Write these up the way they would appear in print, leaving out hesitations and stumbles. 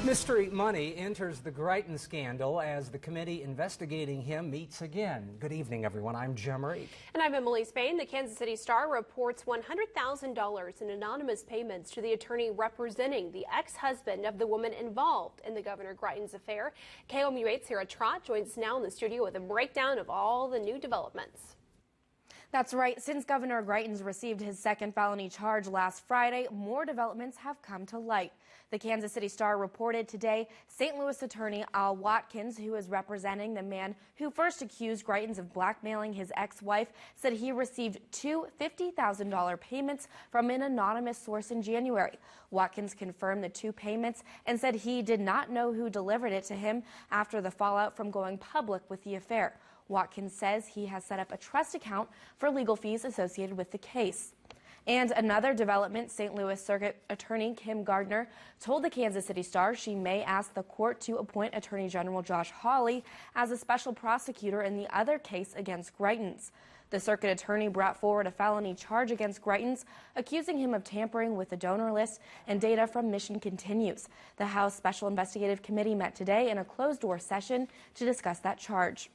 Mystery money enters the Greitens scandal as the committee investigating him meets again. Good evening, everyone. I'm Jim Reek. And I'm Emily Spain. The Kansas City Star reports $100,000 in anonymous payments to the attorney representing the ex-husband of the woman involved in the Governor Greitens affair. KOMU 8's Sarah Trott joins us now in the studio with a breakdown of all the new developments. That's right. Since Governor Greitens received his second felony charge last Friday, more developments have come to light. The Kansas City Star reported today St. Louis attorney Al Watkins, who is representing the man who first accused Greitens of blackmailing his ex-wife, said he received two $50,000 payments from an anonymous source in January. Watkins confirmed the two payments and said he did not know who delivered it to him after the fallout from going public with the affair. Watkins says he has set up a trust account for legal fees associated with the case. And another development, St. Louis Circuit Attorney Kim Gardner told the Kansas City Star she may ask the court to appoint Attorney General Josh Hawley as a special prosecutor in the other case against Greitens. The circuit attorney brought forward a felony charge against Greitens, accusing him of tampering with the donor list and data from Mission Continues. The House Special Investigative Committee met today in a closed-door session to discuss that charge.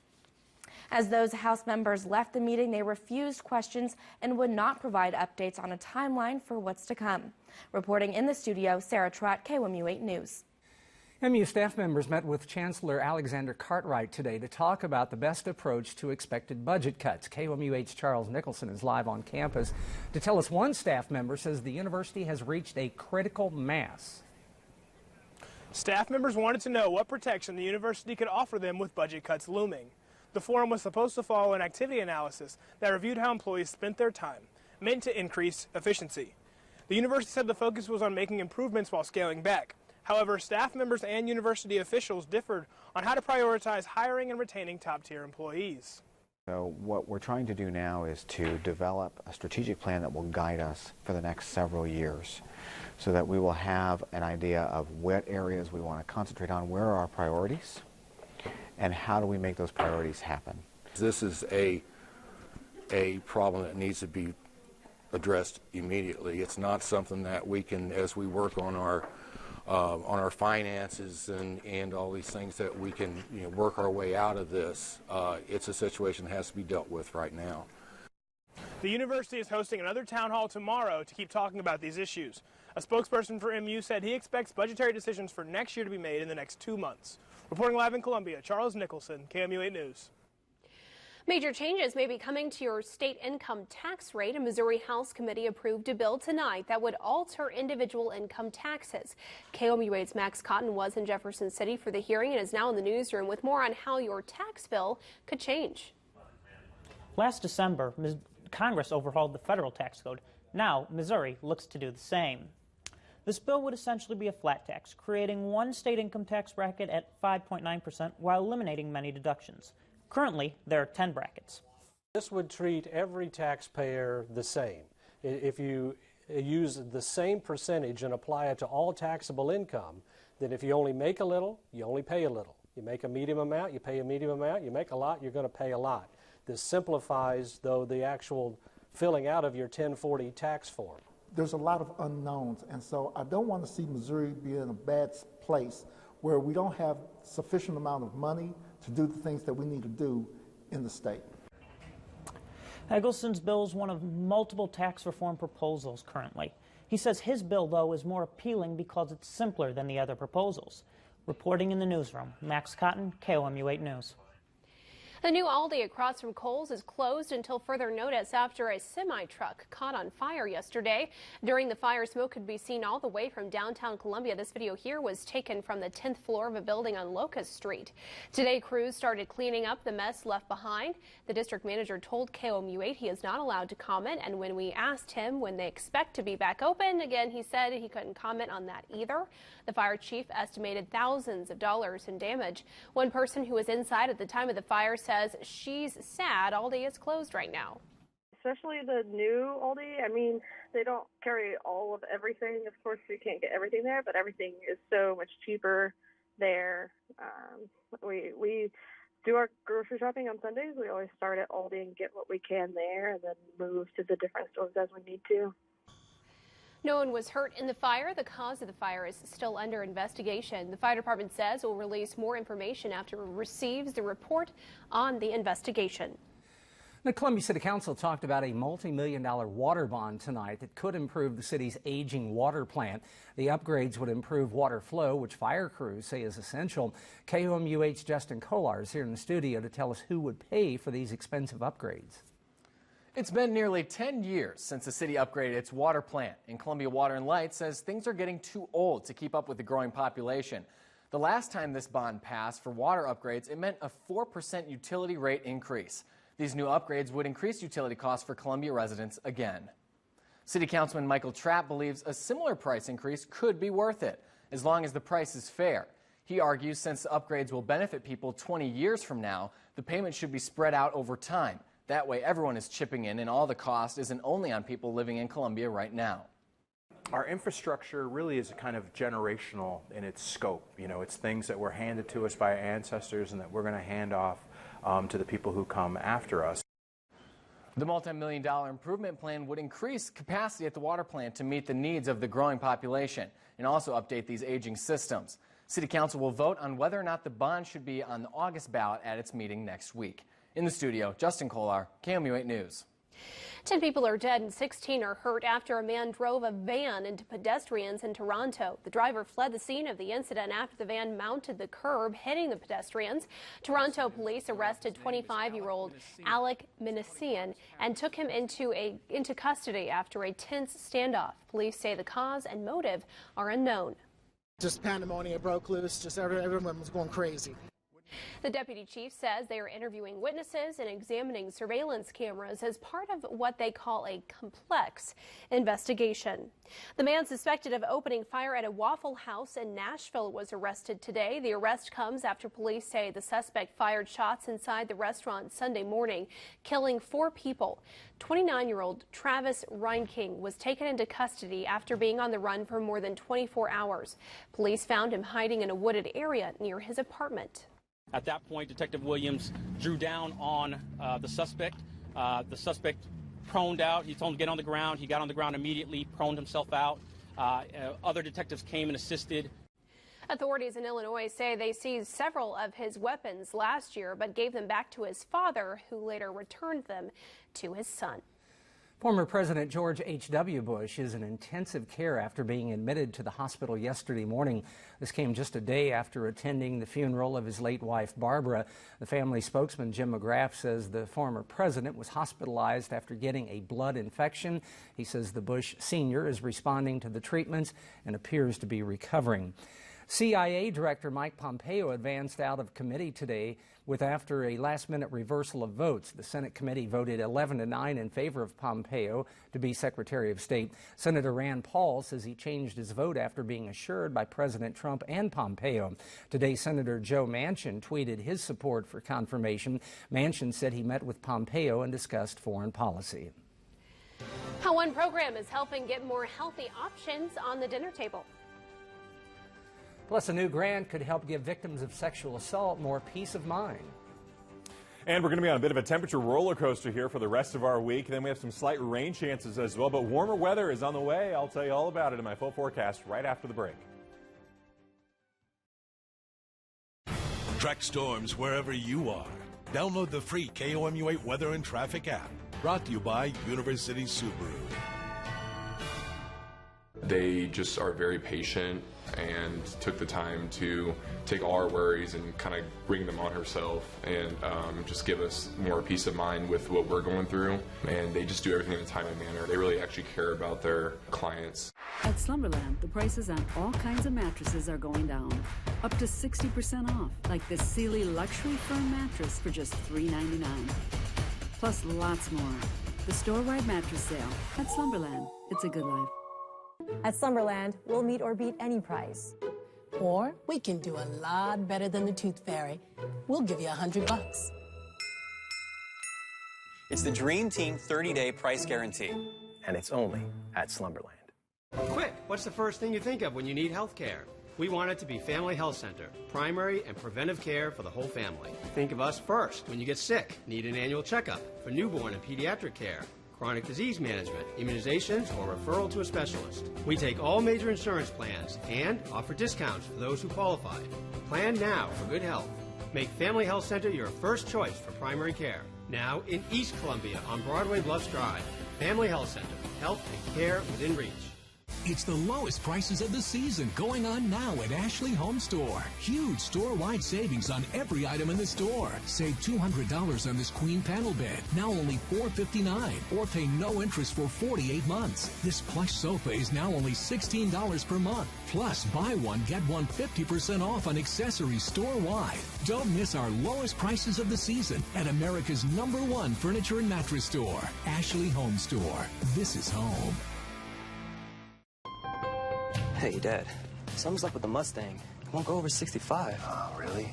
As those House members left the meeting, they refused questions and would not provide updates on a timeline for what's to come. Reporting in the studio, Sarah Trott, KOMU 8 News. MU staff members met with Chancellor Alexander Cartwright today to talk about the best approach to expected budget cuts. KOMU 8's Charles Nicholson is live on campus to tell us one staff member says the university has reached a critical mass. Staff members wanted to know what protection the university could offer them with budget cuts looming. The forum was supposed to follow an activity analysis that reviewed how employees spent their time, meant to increase efficiency. The university said the focus was on making improvements while scaling back. However, staff members and university officials differed on how to prioritize hiring and retaining top-tier employees. So what we're trying to do now is to develop a strategic plan that will guide us for the next several years so that we will have an idea of what areas we want to concentrate on, where are our priorities, and how do we make those priorities happen. This is a problem that needs to be addressed immediately. It's not something that we can, as we work on our finances and all these things, that we can work our way out of this. It's a situation that has to be dealt with right now. The university is hosting another town hall tomorrow to keep talking about these issues. A spokesperson for MU said he expects budgetary decisions for next year to be made in the next 2 months. Reporting live in Columbia, Charles Nicholson, KOMU 8 News. Major changes may be coming to your state income tax rate. A Missouri House committee approved a bill tonight that would alter individual income taxes. KOMU 8's Max Cotton was in Jefferson City for the hearing and is now in the newsroom with more on how your tax bill could change. Last December, Congress overhauled the federal tax code. Now, Missouri looks to do the same. This bill would essentially be a flat tax, creating one state income tax bracket at 5.9% while eliminating many deductions. Currently, there are 10 brackets. This would treat every taxpayer the same. If you use the same percentage and apply it to all taxable income, then if you only make a little, you only pay a little. You make a medium amount, you pay a medium amount. You make a lot, you're going to pay a lot. This simplifies, though, the actual filling out of your 1040 tax form. There's a lot of unknowns, and so I don't want to see Missouri be in a bad place where we don't have sufficient amount of money to do the things that we need to do in the state. Eggleston's bill is one of multiple tax reform proposals currently. He says his bill, though, is more appealing because it's simpler than the other proposals. Reporting in the newsroom, Max Cotton, KOMU 8 News. The new Aldi across from Kohl's is closed until further notice after a semi-truck caught on fire yesterday. During the fire, smoke could be seen all the way from downtown Columbia. This video here was taken from the 10th floor of a building on Locust Street. Today, crews started cleaning up the mess left behind. The district manager told KOMU 8 he is not allowed to comment, and when we asked him when they expect to be back open, again, he said he couldn't comment on that either. The fire chief estimated thousands of dollars in damage. One person who was inside at the time of the fire says she's sad Aldi is closed right now. Especially the new Aldi. I mean, they don't carry all of everything. Of course, we can't get everything there, but everything is so much cheaper there. We do our grocery shopping on Sundays. We always start at Aldi and get what we can there and then move to the different stores as we need to. No one was hurt in the fire. The cause of the fire is still under investigation. The fire department says it will release more information after it receives the report on the investigation. The Columbia City Council talked about a multi-million-dollar water bond tonight that could improve the city's aging water plant. The upgrades would improve water flow, which fire crews say is essential. KOMU's Justin Kolar is here in the studio to tell us who would pay for these expensive upgrades. It's been nearly 10 years since the city upgraded its water plant, and Columbia Water and Light says things are getting too old to keep up with the growing population. The last time this bond passed for water upgrades, it meant a 4% utility rate increase. These new upgrades would increase utility costs for Columbia residents again. City Councilman Michael Trapp believes a similar price increase could be worth it, as long as the price is fair. He argues since the upgrades will benefit people 20 years from now, the payment should be spread out over time. That way everyone is chipping in and all the cost isn't only on people living in Columbia right now. Our infrastructure really is kind of generational in its scope. You know, it's things that were handed to us by our ancestors and that we're going to hand off to the people who come after us. The multi-million-dollar improvement plan would increase capacity at the water plant to meet the needs of the growing population and also update these aging systems. City Council will vote on whether or not the bond should be on the August ballot at its meeting next week. In the studio, Justin Kolar, KOMU 8 News. 10 people are dead and 16 are hurt after a man drove a van into pedestrians in Toronto. The driver fled the scene of the incident after the van mounted the curb, hitting the pedestrians. Toronto police arrested 25-year-old Alec Minasian and took him into custody after a tense standoff. Police say the cause and motive are unknown. Just pandemonium broke loose. Just everyone was going crazy. The deputy chief says they are interviewing witnesses and examining surveillance cameras as part of what they call a complex investigation. The man suspected of opening fire at a Waffle House in Nashville was arrested today. The arrest comes after police say the suspect fired shots inside the restaurant Sunday morning, killing 4 people. 29-year-old Travis Reinking was taken into custody after being on the run for more than 24 hours. Police found him hiding in a wooded area near his apartment. At that point, Detective Williams drew down on the suspect. The suspect proned out. He told him to get on the ground. He got on the ground immediately, proned himself out. Other detectives came and assisted. Authorities in Illinois say they seized several of his weapons last year, but gave them back to his father, who later returned them to his son. Former President George H.W. Bush is in intensive care after being admitted to the hospital yesterday morning. This came just a day after attending the funeral of his late wife, Barbara. The family spokesman, Jim McGrath, says the former president was hospitalized after getting a blood infection. He says the Bush senior is responding to the treatments and appears to be recovering. CIA Director Mike Pompeo advanced out of committee today after a last-minute reversal of votes. The Senate committee voted 11-9 in favor of Pompeo to be Secretary of State. Senator Rand Paul says he changed his vote after being assured by President Trump and Pompeo. Today, Senator Joe Manchin tweeted his support for confirmation. Manchin said he met with Pompeo and discussed foreign policy. How one program is helping get more healthy options on the dinner table. Plus, a new grant could help give victims of sexual assault more peace of mind. And we're going to be on a bit of a temperature roller coaster here for the rest of our week. Then we have some slight rain chances as well, but warmer weather is on the way. I'll tell you all about it in my full forecast right after the break. Track storms wherever you are. Download the free KOMU8 Weather and Traffic app. Brought to you by University Subaru. They just are very patient and took the time to take all our worries and kind of bring them on herself and just give us more peace of mind with what we're going through. And they just do everything in a timely manner. They really actually care about their clients. At Slumberland, the prices on all kinds of mattresses are going down, up to 60% off, like this Sealy Luxury Firm mattress for just $3.99. Plus lots more. The store-wide mattress sale at Slumberland. It's a good life. At Slumberland, we'll meet or beat any price. Or we can do a lot better than the Tooth Fairy. We'll give you $100. It's the Dream Team 30-day price guarantee, and it's only at Slumberland. Quick, what's the first thing you think of when you need health care? We want it to be Family Health Center, primary and preventive care for the whole family. Think of us first when you get sick, need an annual checkup, for newborn and pediatric care, chronic disease management, immunizations, or referral to a specialist. We take all major insurance plans and offer discounts for those who qualify. Plan now for good health. Make Family Health Center your first choice for primary care. Now in East Columbia on Broadway Bluffs Drive. Family Health Center. Health and care within reach. It's the lowest prices of the season going on now at Ashley Home Store. Huge store-wide savings on every item in the store. Save $200 on this queen panel bed, now only $459, or pay no interest for 48 months. This plush sofa is now only $16 per month. Plus, buy one, get one 50% off on accessories store-wide. Don't miss our lowest prices of the season at America's #1 furniture and mattress store, Ashley Home Store. This is home. Hey, Dad. Something's up with the Mustang. It won't go over 65. Oh, really?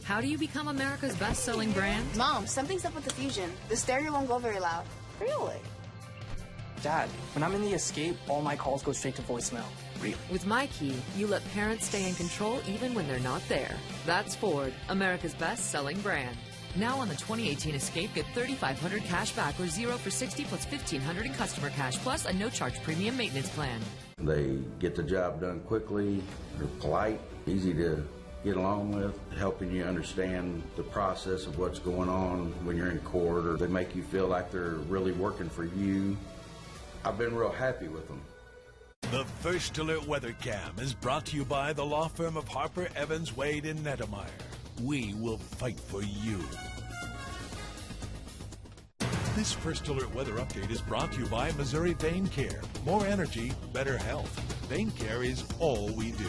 How do you become America's best-selling brand? Mom, something's up with the Fusion. The stereo won't go very loud. Really? Dad, when I'm in the Escape, all my calls go straight to voicemail. Really? With My Key, you let parents stay in control even when they're not there. That's Ford, America's best-selling brand. Now on the 2018 Escape, get $3,500 cash back or 0 for 60 plus $1,500 in customer cash, plus a no-charge premium maintenance plan. They get the job done quickly, they're polite, easy to get along with, helping you understand the process of what's going on when you're in court, or they make you feel like they're really working for you. I've been real happy with them. The First Alert Weather Cam is brought to you by the law firm of Harper, Evans, Wade, and Nettemeyer. We will fight for you. This First Alert Weather Update is brought to you by Missouri Vein Care. More energy, better health. Vein Care is all we do.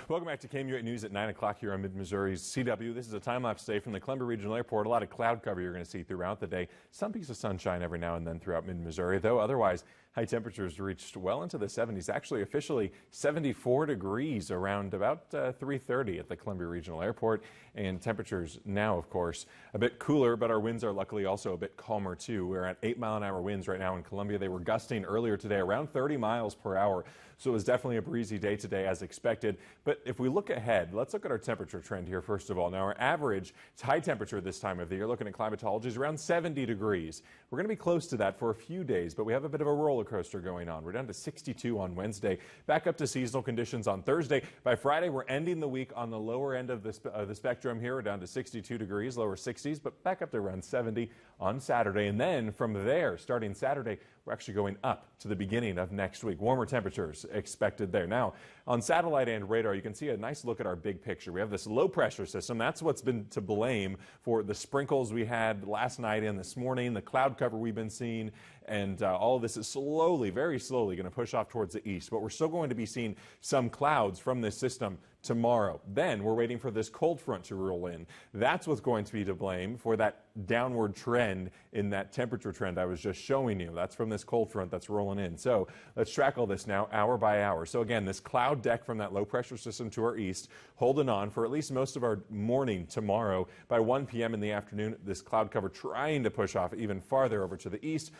Welcome back to KOMU 8 News at 9 o'clock here on Mid-Missouri's CW. This is a time-lapse day from the Columbia Regional Airport. A lot of cloud cover you're going to see throughout the day. Some piece of sunshine every now and then throughout Mid-Missouri, though otherwise high temperatures reached well into the 70s. Actually, officially 74 degrees around about 3:30 at the Columbia Regional Airport. And temperatures now, of course, a bit cooler, but our winds are luckily also a bit calmer, too. We're at 8-mile-an-hour winds right now in Columbia. They were gusting earlier today around 30 miles per hour. So it was definitely a breezy day today as expected. But if we look ahead, let's look at our temperature trend here first of all. Now our average high temperature this time of the year, looking at climatology, is around 70 degrees. We're going to be close to that for a few days, but we have a bit of a roller coaster going on. We're down to 62 on Wednesday, back up to seasonal conditions on Thursday. By Friday, we're ending the week on the lower end of the spectrum here. We're down to 62 degrees, lower 60s, but back up to around 70 on Saturday. And then from there, starting Saturday, we're actually going up to the beginning of next week. Warmer temperatures expected there. Now, on satellite and radar, you can see a nice look at our big picture. We have this low pressure system. That's what's been to blame for the sprinkles we had last night and this morning, the cloud cover we've been seeing, and all of this is slowly, very slowly going to push off towards the east. But we're still going to be seeing some clouds from this system tomorrow. Then we're waiting for this cold front to roll in. That's what's going to be to blame for that downward trend in that temperature trend I was just showing you. That's from this cold front that's rolling in. So let's track all this now hour by hour. So again, this cloud deck from that low pressure system to our east, holding on for at least most of our morning tomorrow. By 1 p.m. in the afternoon, this cloud cover trying to push off even farther over to the east,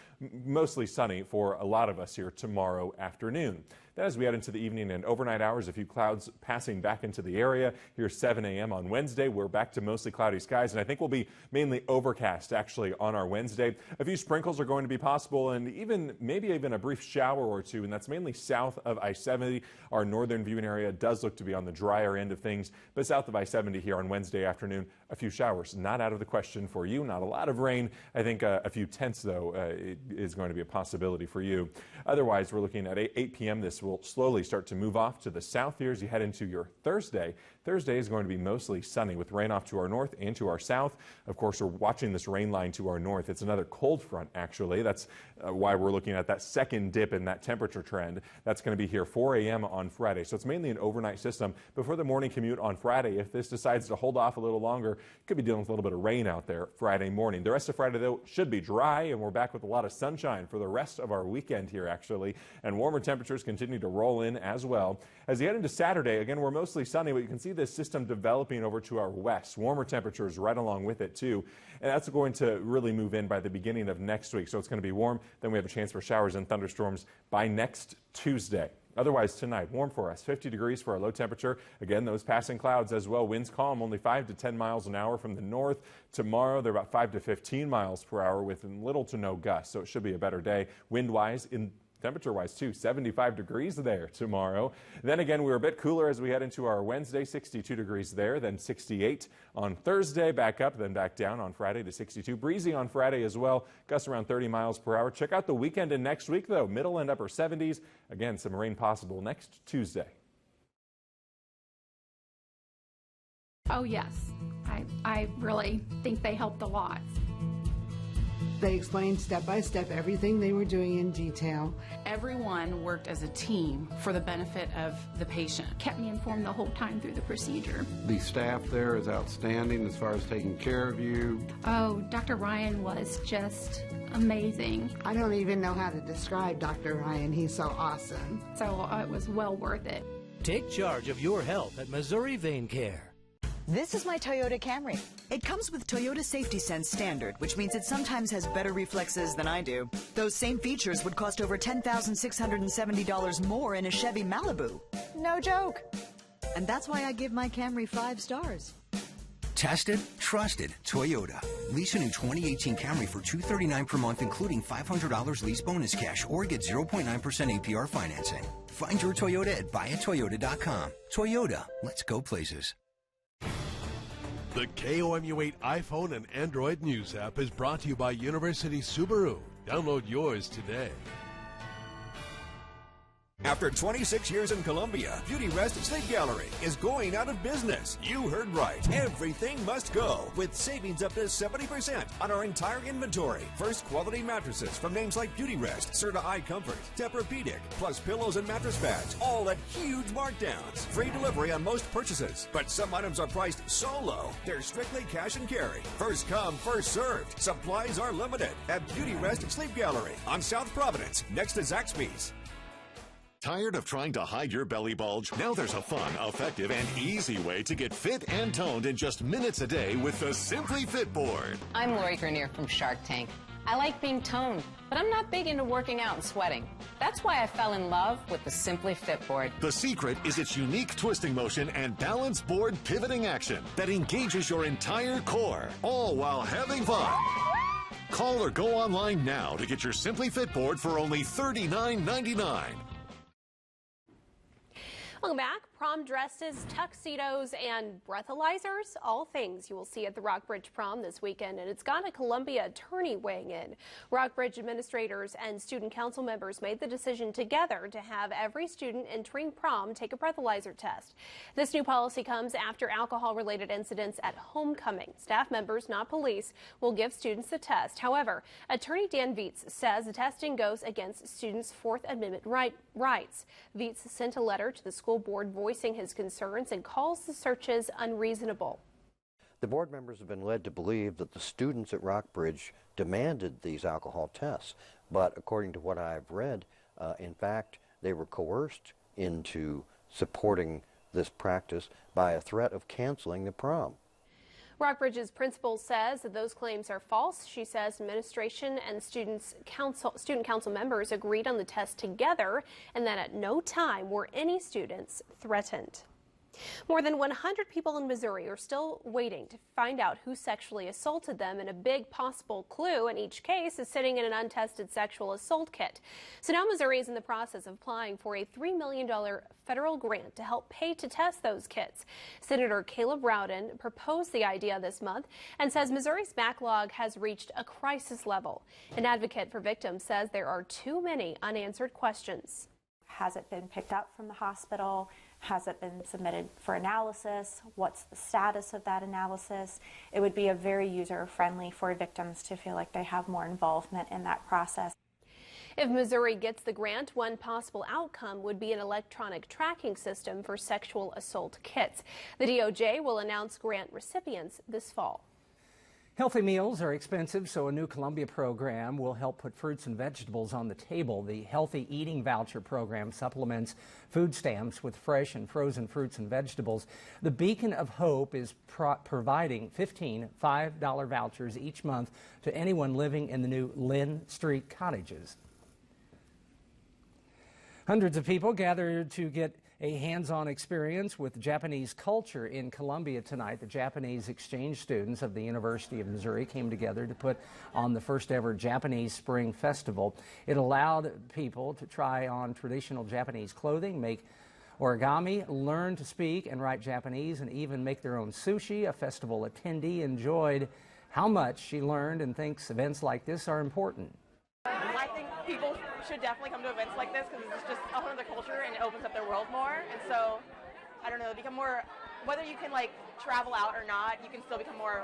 mostly sunny for a lot of us here tomorrow afternoon. Then as we head into the evening and overnight hours, a few clouds passing back into the area. Here 7 a.m. on Wednesday, we're back to mostly cloudy skies, and I think we'll be mainly overcast actually on our Wednesday. A few sprinkles are going to be possible, and maybe even a brief shower or two, and that's mainly south of I-70. Our northern viewing area does look to be on the drier end of things, but south of I-70 here on Wednesday afternoon, a few showers. Not out of the question for you, not a lot of rain. I think a few tenths, though, is going to be a possibility for you. Otherwise, we're looking at 8 p.m. This will slowly start to move off to the south here as you head into your Thursday. Thursday is going to be mostly sunny with rain off to our north and to our south. Of course, we're watching this rain line to our north. It's another cold front, actually. That's why we're looking at that second dip in that temperature trend. That's going to be here 4 a.m. on Friday. So it's mainly an overnight system. Before the morning commute on Friday, if this decides to hold off a little longer, could be dealing with a little bit of rain out there Friday morning. The rest of Friday, though, should be dry, and we're back with a lot of sunshine for the rest of our weekend here, actually. And warmer temperatures continue to roll in as well. As you head into Saturday, again, we're mostly sunny, but you can see this system developing over to our west. Warmer temperatures right along with it, too. And that's going to really move in by the beginning of next week. So it's going to be warm. Then we have a chance for showers and thunderstorms by next Tuesday. Otherwise tonight, warm for us, 50 degrees for our low temperature. Again, those passing clouds as well. Winds calm, only 5 to 10 miles an hour from the north. Tomorrow, they're about 5 to 15 miles per hour with little to no gusts, so it should be a better day. Wind-wise, temperature-wise, too, 75 degrees there tomorrow. Then again, we're a bit cooler as we head into our Wednesday, 62 degrees there, then 68 on Thursday, back up, then back down on Friday to 62. Breezy on Friday as well, gusts around 30 miles per hour. Check out the weekend and next week, though, middle and upper 70s. Again, some rain possible next Tuesday. Oh, yes. I really think they helped a lot. They explained step by step everything they were doing in detail. Everyone worked as a team for the benefit of the patient. Kept me informed the whole time through the procedure. The staff there is outstanding as far as taking care of you. Oh, Dr. Ryan was just amazing. I don't even know how to describe Dr. Ryan. He's so awesome. So it was well worth it. Take charge of your health at Missouri Vein Care. This is my Toyota Camry. It comes with Toyota Safety Sense Standard, which means it sometimes has better reflexes than I do. Those same features would cost over $10,670 more in a Chevy Malibu. No joke. And that's why I give my Camry 5 stars. Tested, trusted, Toyota. Lease a new 2018 Camry for $239 per month, including $500 lease bonus cash, or get 0.9% APR financing. Find your Toyota at buyatoyota.com. Toyota, let's go places. The KOMU8 iPhone and Android News app is brought to you by University Subaru. Download yours today. After 26 years in Columbia, Beauty Rest Sleep Gallery is going out of business. You heard right. Everything must go, with savings up to 70% on our entire inventory. First quality mattresses from names like Beauty Rest, Serta Eye Comfort, Tempur-Pedic, plus pillows and mattress pads, all at huge markdowns. Free delivery on most purchases, but some items are priced so low, they're strictly cash and carry. First come, first served. Supplies are limited at Beauty Rest Sleep Gallery on South Providence, next to Zaxby's. Tired of trying to hide your belly bulge? Now there's a fun, effective, and easy way to get fit and toned in just minutes a day with the Simply Fit board. I'm Lori Grenier from Shark Tank. I like being toned, but I'm not big into working out and sweating. That's why I fell in love with the Simply Fit board. The secret is its unique twisting motion and balanced board pivoting action that engages your entire core, all while having fun. Call or go online now to get your Simply Fit board for only $39.99. Welcome back. Prom dresses, tuxedos, and breathalyzers, all things you will see at the Rockbridge Prom this weekend, and it's got a Columbia attorney weighing in. Rockbridge administrators and student council members made the decision together to have every student entering prom take a breathalyzer test. This new policy comes after alcohol-related incidents at homecoming. Staff members, not police, will give students the test. However, attorney Dan Viets says the testing goes against students' Fourth Amendment rights. Viets sent a letter to the school board voicing his concerns and calls the searches unreasonable. The board members have been led to believe that the students at Rockbridge demanded these alcohol tests, but according to what I've read, in fact, they were coerced into supporting this practice by a threat of canceling the prom. Rockbridge's principal says that those claims are false. She says administration and student council members agreed on the test together and that at no time were any students threatened. More than 100 people in Missouri are still waiting to find out who sexually assaulted them, and a big possible clue in each case is sitting in an untested sexual assault kit. So now Missouri is in the process of applying for a $3 million federal grant to help pay to test those kits. Senator Caleb Rowden proposed the idea this month and says Missouri's backlog has reached a crisis level. An advocate for victims says there are too many unanswered questions. Has it been picked up from the hospital? Has it been submitted for analysis? What's the status of that analysis? It would be a very user-friendly for victims to feel like they have more involvement in that process. If Missouri gets the grant, one possible outcome would be an electronic tracking system for sexual assault kits. The DOJ will announce grant recipients this fall. Healthy meals are expensive, so a new Columbia program will help put fruits and vegetables on the table. The Healthy Eating Voucher program supplements food stamps with fresh and frozen fruits and vegetables. The Beacon of Hope is providing 15 $5 vouchers each month to anyone living in the new Lynn Street cottages. Hundreds of people gathered to get a hands-on experience with Japanese culture in Columbia tonight. The Japanese exchange students of the University of Missouri came together to put on the first ever Japanese Spring Festival. It allowed people to try on traditional Japanese clothing, make origami, learn to speak and write Japanese, and even make their own sushi. A festival attendee enjoyed how much she learned and thinks events like this are important. I think people should definitely come to events like this because it's just a whole other culture and it opens up their world more. And so, I don't know, become more, whether you can like travel out or not, you can still become more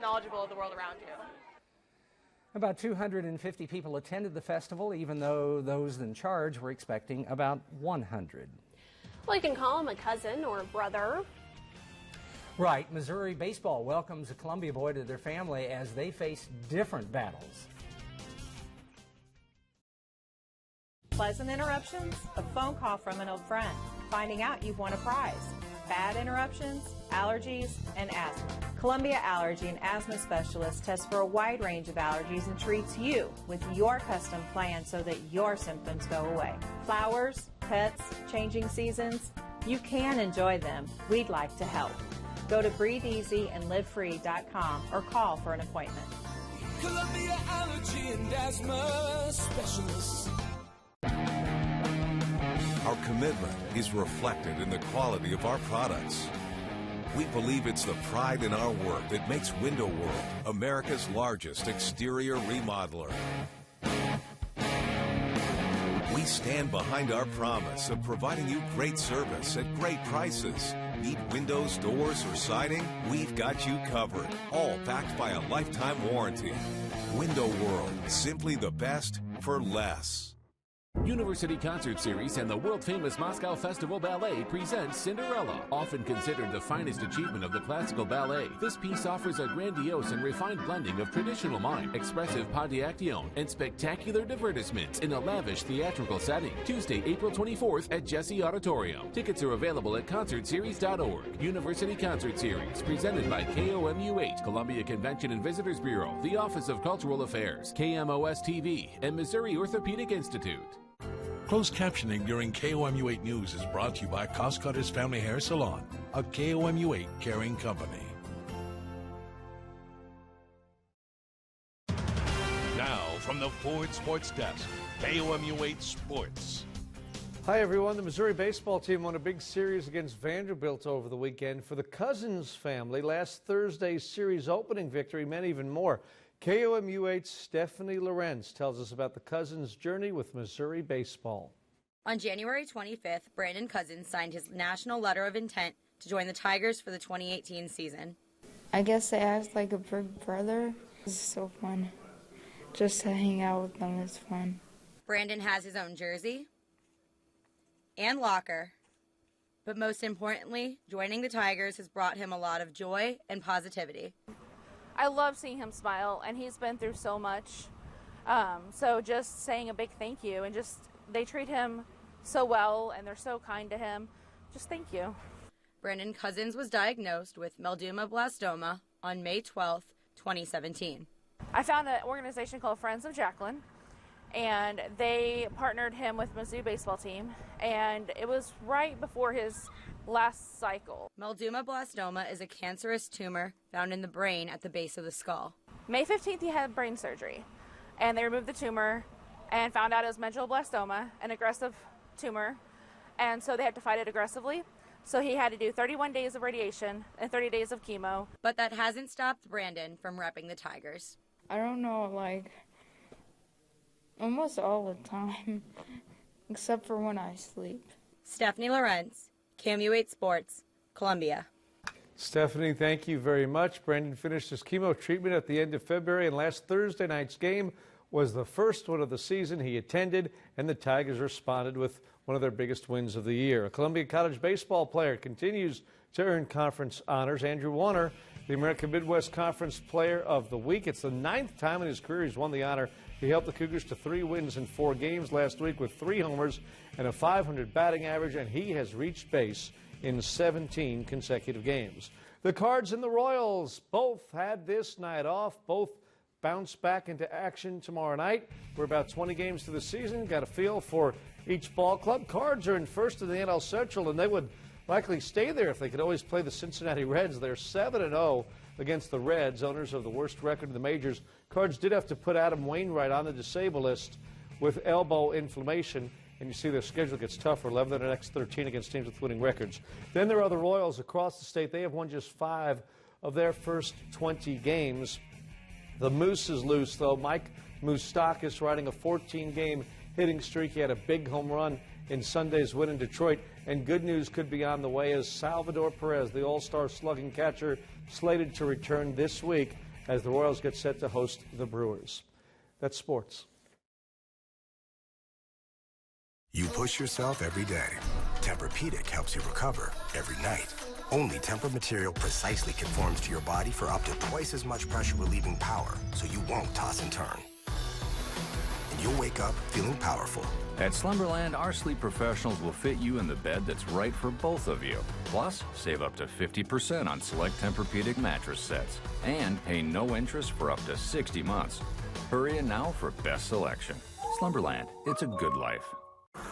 knowledgeable of the world around you. About 250 people attended the festival, even though those in charge were expecting about 100. Well, you can call them a cousin or a brother. Right. Missouri baseball welcomes a Columbia boy to their family as they face different battles. Pleasant interruptions, a phone call from an old friend, finding out you've won a prize. Bad interruptions, allergies, and asthma. Columbia Allergy and Asthma Specialist tests for a wide range of allergies and treats you with your custom plan so that your symptoms go away. Flowers, pets, changing seasons, you can enjoy them. We'd like to help. Go to breatheeasyandlivefree.com or call for an appointment. Columbia Allergy and Asthma Specialist. Our commitment is reflected in the quality of our products. We believe it's the pride in our work that makes Window World America's largest exterior remodeler. We stand behind our promise of providing you great service at great prices. Need windows, doors, or siding? We've got you covered, all backed by a lifetime warranty. Window World, simply the best for less. University Concert Series and the world-famous Moscow Festival Ballet presents Cinderella. Often considered the finest achievement of the classical ballet, this piece offers a grandiose and refined blending of traditional mime, expressive pas d'action, and spectacular divertissements in a lavish theatrical setting. Tuesday, April 24th at Jesse Auditorium. Tickets are available at concertseries.org. University Concert Series, presented by KOMU8, Columbia Convention and Visitors Bureau, the Office of Cultural Affairs, KMOS-TV, and Missouri Orthopedic Institute. Closed captioning during KOMU8 News is brought to you by Costcutter's Family Hair Salon, a KOMU8 caring company. Now, from the Ford Sports Desk, KOMU8 Sports. Hi, everyone. The Missouri baseball team won a big series against Vanderbilt over the weekend. For the Cousins family, last Thursday's series opening victory meant even more. KOMU8's Stephanie Lorenz tells us about the Cousins' journey with Missouri baseball. On January 25th, Brandon Cousins signed his national letter of intent to join the Tigers for the 2018 season. I guess they act like a big brother. It's so fun. Just to hang out with them is fun. Brandon has his own jersey and locker, but most importantly, joining the Tigers has brought him a lot of joy and positivity. I love seeing him smile, and he's been through so much. So just saying a big thank you, and just they treat him so well, and they're so kind to him. Just thank you. Brandon Cousins was diagnosed with medulloblastima on May 12th, 2017. I found an organization called Friends of Jacqueline, and they partnered him with Mizzou baseball team, and it was right before his last cycle. Medulloblastima is a cancerous tumor found in the brain at the base of the skull. May 15th, he had brain surgery, and they removed the tumor and found out it was medulloblastoma, an aggressive tumor, and so they had to fight it aggressively. So he had to do 31 days of radiation and 30 days of chemo. But that hasn't stopped Brandon from repping the Tigers. I don't know, like, almost all the time, except for when I sleep. Stephanie Lorenz, KOMU8 Sports, Columbia. Stephanie, thank you very much. Brandon finished his chemo treatment at the end of February, and last Thursday night's game was the first one of the season he attended, and the Tigers responded with one of their biggest wins of the year. A Columbia College baseball player continues to earn conference honors. Andrew Warner, the American Midwest Conference Player of the Week. It's the 9th time in his career he's won the honor. He helped the Cougars to 3 wins in 4 games last week with 3 homers and a .500 batting average, and he has reached base in 17 consecutive games. The Cards and the Royals both had this night off. Both bounce back into action tomorrow night. We're about 20 games to the season. Got a feel for each ball club. Cards are in first in the NL Central, and they would likely stay there if they could always play the Cincinnati Reds. They're 7-0 against the Reds, owners of the worst record in the majors. Cards did have to put Adam Wainwright on the disabled list with elbow inflammation, and you see their schedule gets tougher, 11 of the next 13 against teams with winning records. Then there are the Royals across the state. They have won just 5 of their first 20 games. The Moose is loose, though. Mike Moustakas riding a 14-game hitting streak. He had a big home run in Sunday's win in Detroit. And good news could be on the way as Salvador Perez, the all-star slugging catcher, slated to return this week as the Royals get set to host the Brewers. That's sports. You push yourself every day. Tempur-Pedic helps you recover every night. Only Tempur material precisely conforms to your body for up to twice as much pressure-relieving power, so you won't toss and turn. And you'll wake up feeling powerful. At Slumberland, our sleep professionals will fit you in the bed that's right for both of you. Plus, save up to 50% on select Tempur-Pedic mattress sets. And pay no interest for up to 60 months. Hurry in now for best selection. Slumberland, it's a good life.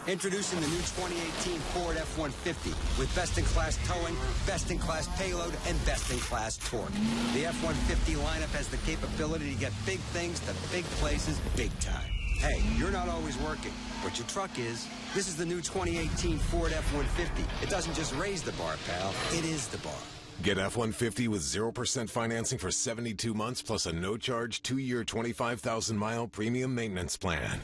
Introducing the new 2018 Ford F-150 with best-in-class towing, best-in-class payload, and best-in-class torque. The F-150 lineup has the capability to get big things to big places big time. Hey, you're not always working, but your truck is. This is the new 2018 Ford F-150. It doesn't just raise the bar, pal. It is the bar. Get F-150 with 0% financing for 72 months plus a no-charge 2-year 25,000-mile premium maintenance plan.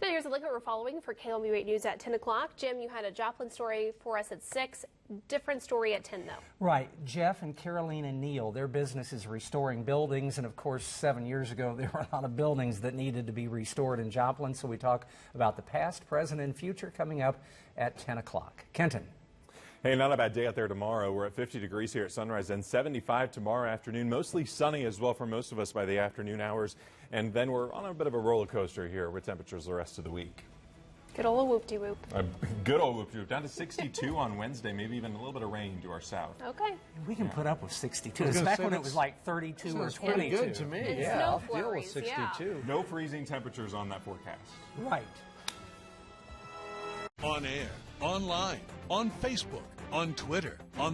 Now here's a look at what we're following for KOMU 8 News at 10 o'clock. Jim, you had a Joplin story for us at 6. Different story at 10, though. Right. Jeff and Caroline and Neil, their business is restoring buildings. And, of course, 7 years ago, there were a lot of buildings that needed to be restored in Joplin. So we talk about the past, present, and future coming up at 10 o'clock. Kenton. Hey, not a bad day out there tomorrow. We're at 50 degrees here at sunrise and 75 tomorrow afternoon. Mostly sunny as well for most of us by the afternoon hours. And then we're on a bit of a roller coaster here with temperatures the rest of the week. Good old whoop-de-whoop. Good old whoop-de-whoop. Down to 62 on Wednesday, maybe even a little bit of rain to our south. Okay. We can put up with 62. It's back when it was like 32 or 22. Pretty good to me. And Yeah, snow I'll deal flurries, with 62. yeah. No freezing temperatures on that forecast. Right. On air, online, on Facebook, on Twitter, on